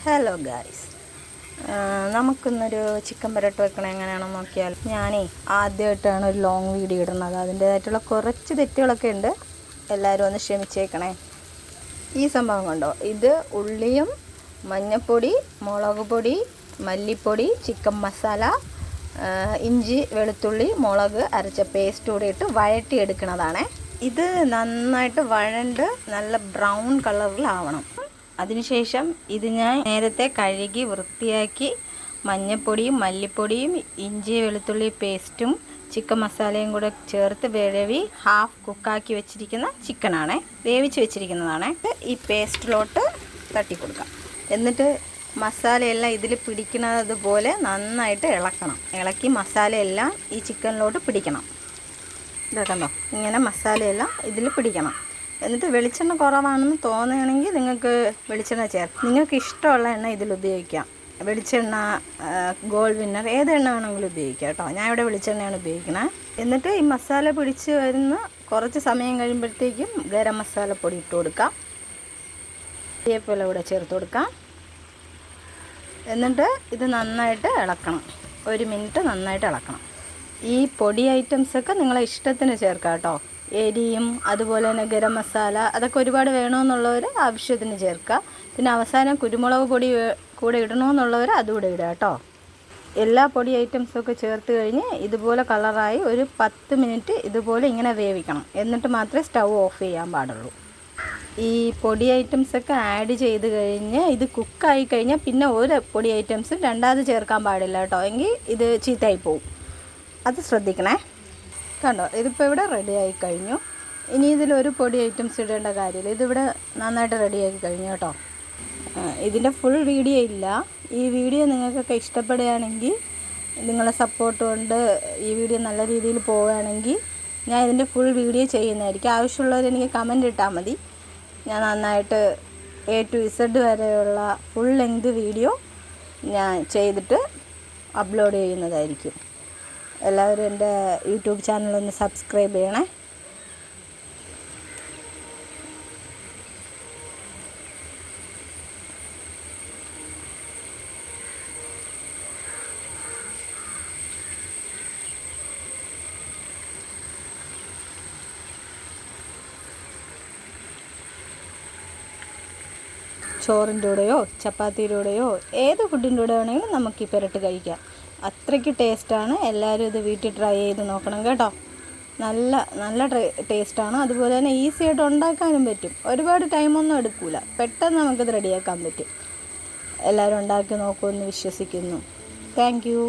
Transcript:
Hello guys, നമുക്കിന്നൊരു chicken പെരട്ട് വെക്കണത് എങ്ങനെയാണെന്ന് നോക്കിയാൽ. ഞാനേ ആദ്യമായിട്ടാണ് ഒരു ലോങ് വീഡിയോ ഇടുന്നത്. അതിൻ്റേതായിട്ടുള്ള കുറച്ച് തെറ്റുകളൊക്കെ ഉണ്ട്. എല്ലാവരും ഒന്ന് ക്ഷമിച്ചേക്കണേ. ഈ സംഭവം കണ്ടോ, ഇത് ഉള്ളിയും മഞ്ഞൾപ്പൊടി, മുളക് പൊടി, മല്ലിപ്പൊടി, ചിക്കൻ മസാല, ഇഞ്ചി, വെളുത്തുള്ളി, മുളക് അരച്ച പേസ്റ്റ് കൂടി ഇട്ട് വഴറ്റിയെടുക്കുന്നതാണ്. ഇത് നന്നായിട്ട് വഴണ്ട് നല്ല ബ്രൗൺ കളറിലാവണം. അതിനുശേഷം ഇത് ഞാൻ നേരത്തെ കഴുകി വൃത്തിയാക്കി മഞ്ഞൾപ്പൊടിയും മല്ലിപ്പൊടിയും ഇഞ്ചി വെളുത്തുള്ളി പേസ്റ്റും ചിക്കൻ മസാലയും കൂടെ ചേർത്ത് വേവി ഹാഫ് കുക്കാക്കി വെച്ചിരിക്കുന്ന ചിക്കനാണ്, വേവിച്ച് വെച്ചിരിക്കുന്നതാണ്. ഈ പേസ്റ്റിലോട്ട് തട്ടി കൊടുക്കാം. എന്നിട്ട് മസാലയെല്ലാം ഇതിൽ പിടിക്കുന്നതുപോലെ നന്നായിട്ട് ഇളക്കണം. ഇളക്കി മസാലയെല്ലാം ഈ ചിക്കനിലോട്ട് പിടിക്കണം. ഇതാക്കണ്ടോ, ഇങ്ങനെ മസാലയെല്ലാം ഇതിൽ പിടിക്കണം. എന്നിട്ട് വെളിച്ചെണ്ണ കുറവാണെന്ന് തോന്നുകയാണെങ്കിൽ നിങ്ങൾക്ക് വെളിച്ചെണ്ണ ചേർക്കാം. നിങ്ങൾക്ക് ഇഷ്ടമുള്ള എണ്ണ ഇതിൽ ഉപയോഗിക്കാം. വെളിച്ചെണ്ണ, ഗോൾഡ് വിന്നർ, ഏത് എണ്ണ വേണമെങ്കിലും ഉപയോഗിക്കാം കേട്ടോ. ഞാൻ ഇവിടെ വെളിച്ചെണ്ണയാണ് ഉപയോഗിക്കുന്നത്. എന്നിട്ട് ഈ മസാല പിടിച്ച് വരുന്ന കുറച്ച് സമയം കഴിയുമ്പോഴത്തേക്കും ഗരം മസാലപ്പൊടി ഇട്ട് കൊടുക്കാം. വേപ്പില കൂടെ ചേർത്ത് കൊടുക്കാം. എന്നിട്ട് ഇത് നന്നായിട്ട് ഇളക്കണം. 1 മിനിറ്റ് നന്നായിട്ട് ഇളക്കണം. ഈ പൊടി ഐറ്റംസൊക്കെ നിങ്ങളെ ഇഷ്ടത്തിന് ചേർക്കാം കേട്ടോ. എരിയും അതുപോലെ തന്നെ ഗരം മസാല അതൊക്കെ ഒരുപാട് വേണമെന്നുള്ളവർ ആവശ്യത്തിന് ചേർക്കുക. പിന്നെ അവസാനം കുരുമുളക് പൊടി കൂടെ ഇടണമെന്നുള്ളവർ അതുകൂടെ ഇടുക കേട്ടോ. എല്ലാ പൊടി ഐറ്റംസൊക്കെ ചേർത്ത് കഴിഞ്ഞ് ഇതുപോലെ കളറായി ഒരു 10 മിനിറ്റ് ഇതുപോലെ ഇങ്ങനെ വേവിക്കണം. എന്നിട്ട് മാത്രമേ സ്റ്റൗ ഓഫ് ചെയ്യാൻ പാടുള്ളൂ. ഈ പൊടി ഐറ്റംസൊക്കെ ആഡ് ചെയ്ത് കഴിഞ്ഞ് ഇത് കുക്കായി കഴിഞ്ഞാൽ പിന്നെ ഒരു പൊടി ഐറ്റംസും രണ്ടാമത് ചേർക്കാൻ പാടില്ല കേട്ടോ. എങ്കിൽ ഇത് ചീത്തയായി പോവും. അത് ശ്രദ്ധിക്കണേ. കണ്ടോ, ഇതിപ്പോൾ ഇവിടെ റെഡിയായി കഴിഞ്ഞു. ഇനി ഇതിലൊരു പൊടി ഐറ്റംസ് ഇടേണ്ട കാര്യമില്ല. ഇതിവിടെ നന്നായിട്ട് റെഡിയാക്കി കഴിഞ്ഞു കേട്ടോ. ഇതിൻ്റെ ഫുൾ വീഡിയോ ഇല്ല. ഈ വീഡിയോ നിങ്ങൾക്കൊക്കെ ഇഷ്ടപ്പെടുകയാണെങ്കിൽ, നിങ്ങളെ സപ്പോർട്ട് കൊണ്ട് ഈ വീഡിയോ നല്ല രീതിയിൽ പോവുകയാണെങ്കിൽ ഞാൻ ഇതിൻ്റെ ഫുൾ വീഡിയോ ചെയ്യുന്നതായിരിക്കും. ആവശ്യമുള്ളവർ എനിക്ക് കമൻ്റ് ഇട്ടാൽ മതി. ഞാൻ നന്നായിട്ട് A to Z വരെയുള്ള ഫുൾ ലെങ്ത് വീഡിയോ ഞാൻ ചെയ്തിട്ട് അപ്ലോഡ് ചെയ്യുന്നതായിരിക്കും. എല്ലാവരും എൻ്റെ യൂട്യൂബ് ചാനലൊന്ന് സബ്സ്ക്രൈബ് ചെയ്യണേ. ചോറിൻ്റെ കൂടെയോ ചപ്പാത്തിയുടെ കൂടെയോ ഏത് ഫുഡിൻ്റെ കൂടെ വേണമെങ്കിലും നമുക്ക് ഈ പെരട്ട് കഴിക്കാം. അത്രയ്ക്ക് ടേസ്റ്റാണ്. എല്ലാവരും ഇത് വീട്ടിൽ ട്രൈ ചെയ്ത് നോക്കണം കേട്ടോ. നല്ല ടേസ്റ്റാണ്. അതുപോലെ തന്നെ ഈസി ആയിട്ട് ഉണ്ടാക്കാനും പറ്റും. ഒരുപാട് ടൈമൊന്നും എടുക്കില്ല. പെട്ടെന്ന് നമുക്കിത് റെഡിയാക്കാൻ പറ്റും. എല്ലാവരും ഉണ്ടാക്കി നോക്കുമെന്ന് വിശ്വസിക്കുന്നു. Thank you.